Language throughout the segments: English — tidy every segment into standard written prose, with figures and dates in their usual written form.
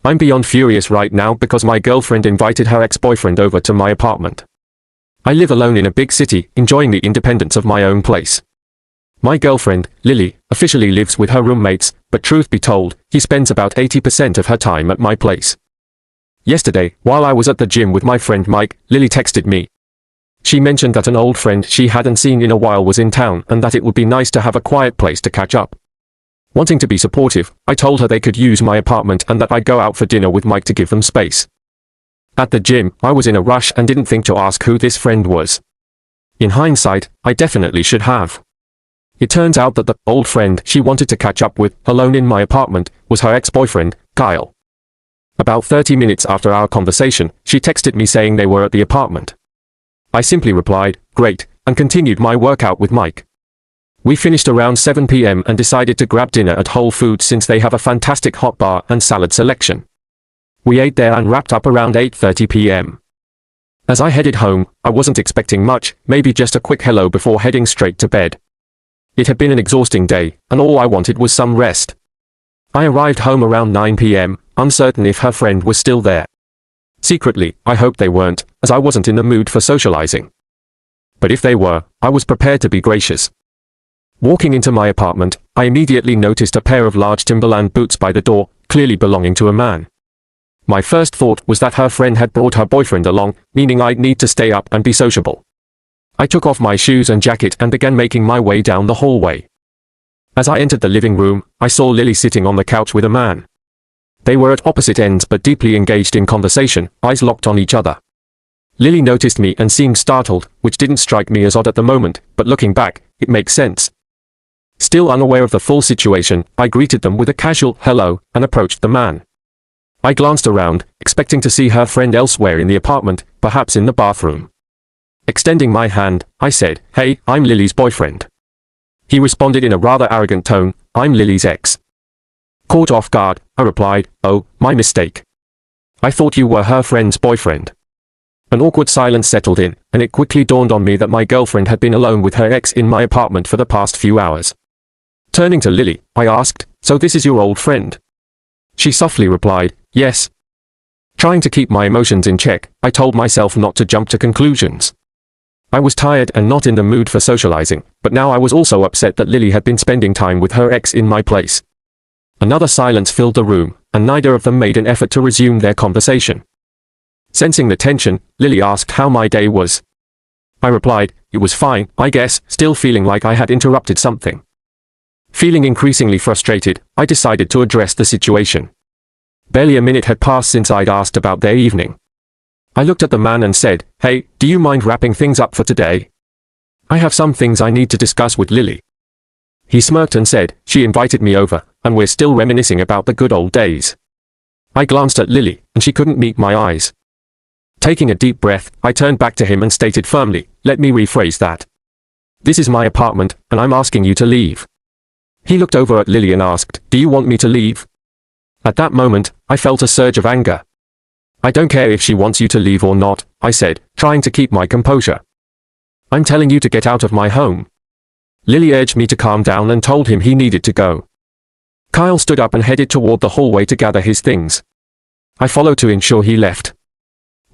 I'm beyond furious right now because my girlfriend invited her ex-boyfriend over to my apartment. I live alone in a big city, enjoying the independence of my own place. My girlfriend, Lily, officially lives with her roommates, but truth be told, he spends about 80% of her time at my place. Yesterday, while I was at the gym with my friend Mike, Lily texted me. She mentioned that an old friend she hadn't seen in a while was in town and that it would be nice to have a quiet place to catch up. Wanting to be supportive, I told her they could use my apartment and that I'd go out for dinner with Mike to give them space. At the gym, I was in a rush and didn't think to ask who this friend was. In hindsight, I definitely should have. It turns out that the old friend she wanted to catch up with, alone in my apartment, was her ex-boyfriend, Kyle. About 30 minutes after our conversation, she texted me saying they were at the apartment. I simply replied, "Great," and continued my workout with Mike. We finished around 7 p.m. and decided to grab dinner at Whole Foods since they have a fantastic hot bar and salad selection. We ate there and wrapped up around 8:30 p.m. As I headed home, I wasn't expecting much, maybe just a quick hello before heading straight to bed. It had been an exhausting day, and all I wanted was some rest. I arrived home around 9 p.m., uncertain if her friend was still there. Secretly, I hoped they weren't, as I wasn't in the mood for socializing. But if they were, I was prepared to be gracious. Walking into my apartment, I immediately noticed a pair of large Timberland boots by the door, clearly belonging to a man. My first thought was that her friend had brought her boyfriend along, meaning I'd need to stay up and be sociable. I took off my shoes and jacket and began making my way down the hallway. As I entered the living room, I saw Lily sitting on the couch with a man. They were at opposite ends but deeply engaged in conversation, eyes locked on each other. Lily noticed me and seemed startled, which didn't strike me as odd at the moment, but looking back, it makes sense. Still unaware of the full situation, I greeted them with a casual hello and approached the man. I glanced around, expecting to see her friend elsewhere in the apartment, perhaps in the bathroom. Extending my hand, I said, "Hey, I'm Lily's boyfriend." He responded in a rather arrogant tone, "I'm Lily's ex." Caught off guard, I replied, "Oh, my mistake. I thought you were her friend's boyfriend." An awkward silence settled in, and it quickly dawned on me that my girlfriend had been alone with her ex in my apartment for the past few hours. Turning to Lily, I asked, "So this is your old friend?" She softly replied, "Yes." Trying to keep my emotions in check, I told myself not to jump to conclusions. I was tired and not in the mood for socializing, but now I was also upset that Lily had been spending time with her ex in my place. Another silence filled the room, and neither of them made an effort to resume their conversation. Sensing the tension, Lily asked how my day was. I replied, "It was fine, I guess," still feeling like I had interrupted something. Feeling increasingly frustrated, I decided to address the situation. Barely a minute had passed since I'd asked about their evening. I looked at the man and said, "Hey, do you mind wrapping things up for today? I have some things I need to discuss with Lily." He smirked and said, "She invited me over, and we're still reminiscing about the good old days." I glanced at Lily, and she couldn't meet my eyes. Taking a deep breath, I turned back to him and stated firmly, "Let me rephrase that. This is my apartment, and I'm asking you to leave." He looked over at Lily and asked, "Do you want me to leave?" At that moment, I felt a surge of anger. "I don't care if she wants you to leave or not," I said, trying to keep my composure. "I'm telling you to get out of my home." Lily urged me to calm down and told him he needed to go. Kyle stood up and headed toward the hallway to gather his things. I followed to ensure he left.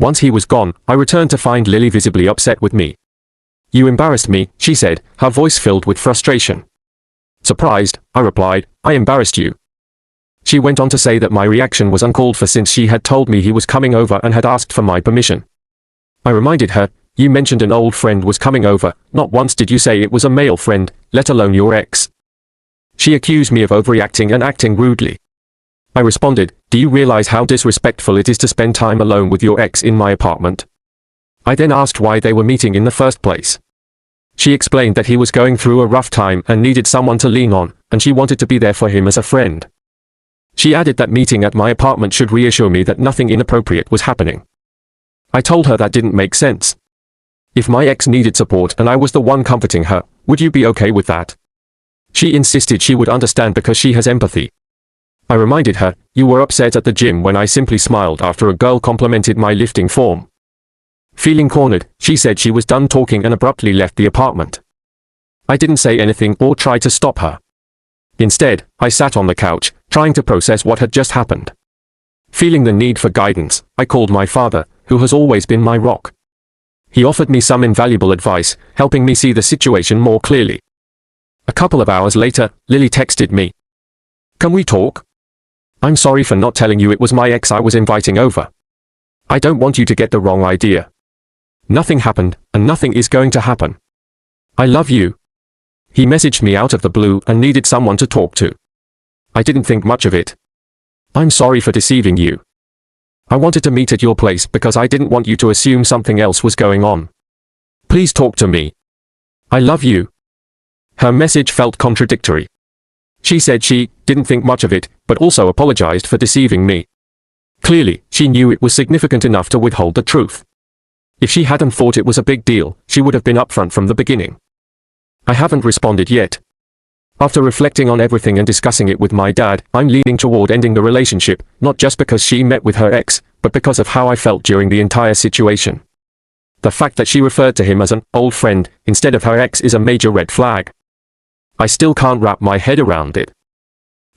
Once he was gone, I returned to find Lily visibly upset with me. "You embarrassed me," she said, her voice filled with frustration. Surprised, I replied, "I embarrassed you." She went on to say that my reaction was uncalled for since she had told me he was coming over and had asked for my permission. I reminded her, "You mentioned an old friend was coming over, not once did you say it was a male friend, let alone your ex." She accused me of overreacting and acting rudely. I responded, "Do you realize how disrespectful it is to spend time alone with your ex in my apartment?" I then asked why they were meeting in the first place. She explained that he was going through a rough time and needed someone to lean on, and she wanted to be there for him as a friend. She added that meeting at my apartment should reassure me that nothing inappropriate was happening. I told her that didn't make sense. If my ex needed support and I was the one comforting her, would you be okay with that? She insisted she would understand because she has empathy. I reminded her, "You were upset at the gym when I simply smiled after a girl complimented my lifting form." Feeling cornered, she said she was done talking and abruptly left the apartment. I didn't say anything or try to stop her. Instead, I sat on the couch, trying to process what had just happened. Feeling the need for guidance, I called my father, who has always been my rock. He offered me some invaluable advice, helping me see the situation more clearly. A couple of hours later, Lily texted me. "Can we talk? I'm sorry for not telling you it was my ex I was inviting over. I don't want you to get the wrong idea. Nothing happened, and nothing is going to happen. I love you." He messaged me out of the blue and needed someone to talk to. I didn't think much of it. "I'm sorry for deceiving you. I wanted to meet at your place because I didn't want you to assume something else was going on. Please talk to me. I love you." Her message felt contradictory. She said she didn't think much of it, but also apologized for deceiving me. Clearly, she knew it was significant enough to withhold the truth. If she hadn't thought it was a big deal, she would have been upfront from the beginning. I haven't responded yet. After reflecting on everything and discussing it with my dad, I'm leaning toward ending the relationship, not just because she met with her ex, but because of how I felt during the entire situation. The fact that she referred to him as an old friend instead of her ex is a major red flag. I still can't wrap my head around it.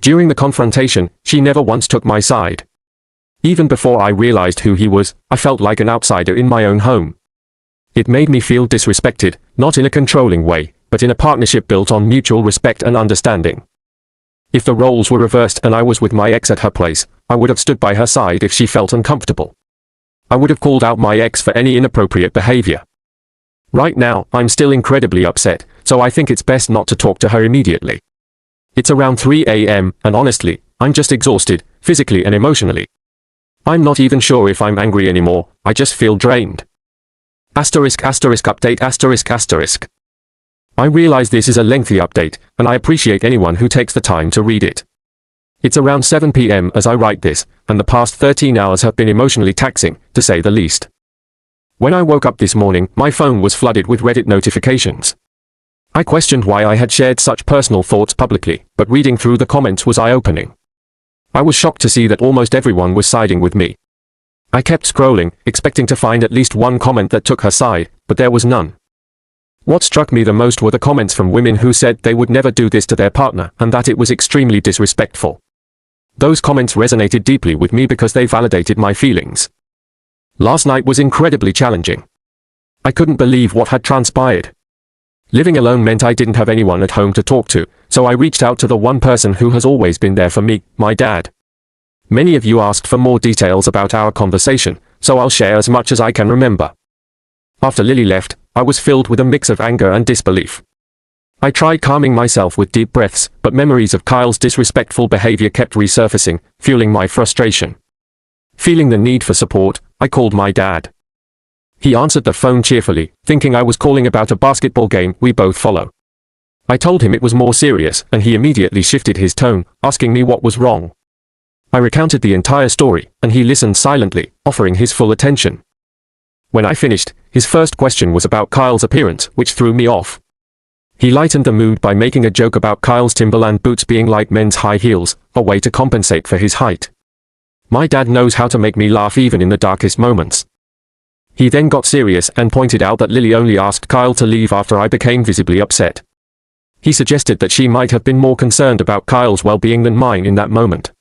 During the confrontation, she never once took my side. Even before I realized who he was, I felt like an outsider in my own home. It made me feel disrespected, not in a controlling way, but in a partnership built on mutual respect and understanding. If the roles were reversed and I was with my ex at her place, I would have stood by her side if she felt uncomfortable. I would have called out my ex for any inappropriate behavior. Right now, I'm still incredibly upset, so I think it's best not to talk to her immediately. It's around 3 a.m., and honestly, I'm just exhausted, physically and emotionally. I'm not even sure if I'm angry anymore, I just feel drained. **update***. I realize this is a lengthy update, and I appreciate anyone who takes the time to read it. It's around 7 p.m. as I write this, and the past 13 hours have been emotionally taxing, to say the least. When I woke up this morning, my phone was flooded with Reddit notifications. I questioned why I had shared such personal thoughts publicly, but reading through the comments was eye-opening. I was shocked to see that almost everyone was siding with me. I kept scrolling, expecting to find at least one comment that took her side, but there was none. What struck me the most were the comments from women who said they would never do this to their partner and that it was extremely disrespectful. Those comments resonated deeply with me because they validated my feelings. Last night was incredibly challenging. I couldn't believe what had transpired. Living alone meant I didn't have anyone at home to talk to, so I reached out to the one person who has always been there for me, my dad. Many of you asked for more details about our conversation, so I'll share as much as I can remember. After Lily left, I was filled with a mix of anger and disbelief. I tried calming myself with deep breaths, but memories of Kyle's disrespectful behavior kept resurfacing, fueling my frustration. Feeling the need for support, I called my dad. He answered the phone cheerfully, thinking I was calling about a basketball game we both follow. I told him it was more serious, and he immediately shifted his tone, asking me what was wrong. I recounted the entire story, and he listened silently, offering his full attention. When I finished, his first question was about Kyle's appearance, which threw me off. He lightened the mood by making a joke about Kyle's Timberland boots being like men's high heels, a way to compensate for his height. My dad knows how to make me laugh even in the darkest moments. He then got serious and pointed out that Lily only asked Kyle to leave after I became visibly upset. He suggested that she might have been more concerned about Kyle's well-being than mine in that moment.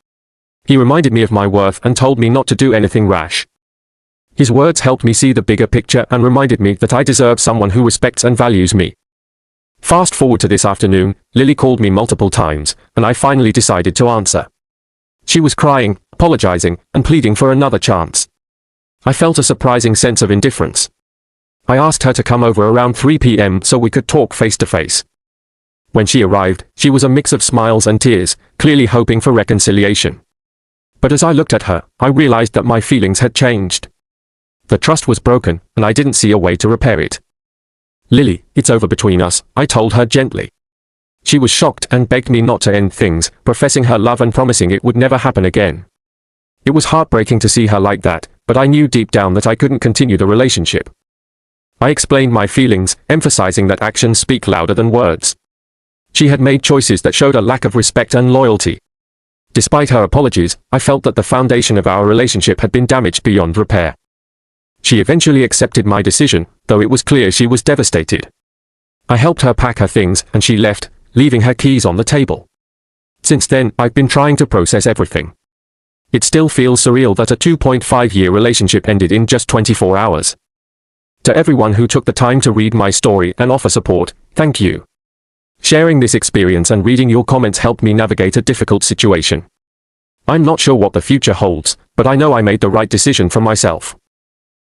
He reminded me of my worth and told me not to do anything rash. His words helped me see the bigger picture and reminded me that I deserve someone who respects and values me. Fast forward to this afternoon, Lily called me multiple times, and I finally decided to answer. She was crying, apologizing, and pleading for another chance. I felt a surprising sense of indifference. I asked her to come over around 3 p.m. so we could talk face to face. When she arrived, she was a mix of smiles and tears, clearly hoping for reconciliation. But as I looked at her, I realized that my feelings had changed. The trust was broken, and I didn't see a way to repair it. "Lily, it's over between us," I told her gently. She was shocked and begged me not to end things, professing her love and promising it would never happen again. It was heartbreaking to see her like that, but I knew deep down that I couldn't continue the relationship. I explained my feelings, emphasizing that actions speak louder than words. She had made choices that showed a lack of respect and loyalty. Despite her apologies, I felt that the foundation of our relationship had been damaged beyond repair. She eventually accepted my decision, though it was clear she was devastated. I helped her pack her things, and she left, leaving her keys on the table. Since then, I've been trying to process everything. It still feels surreal that a 2.5-year relationship ended in just 24 hours. To everyone who took the time to read my story and offer support, thank you. Sharing this experience and reading your comments helped me navigate a difficult situation. I'm not sure what the future holds, but I know I made the right decision for myself.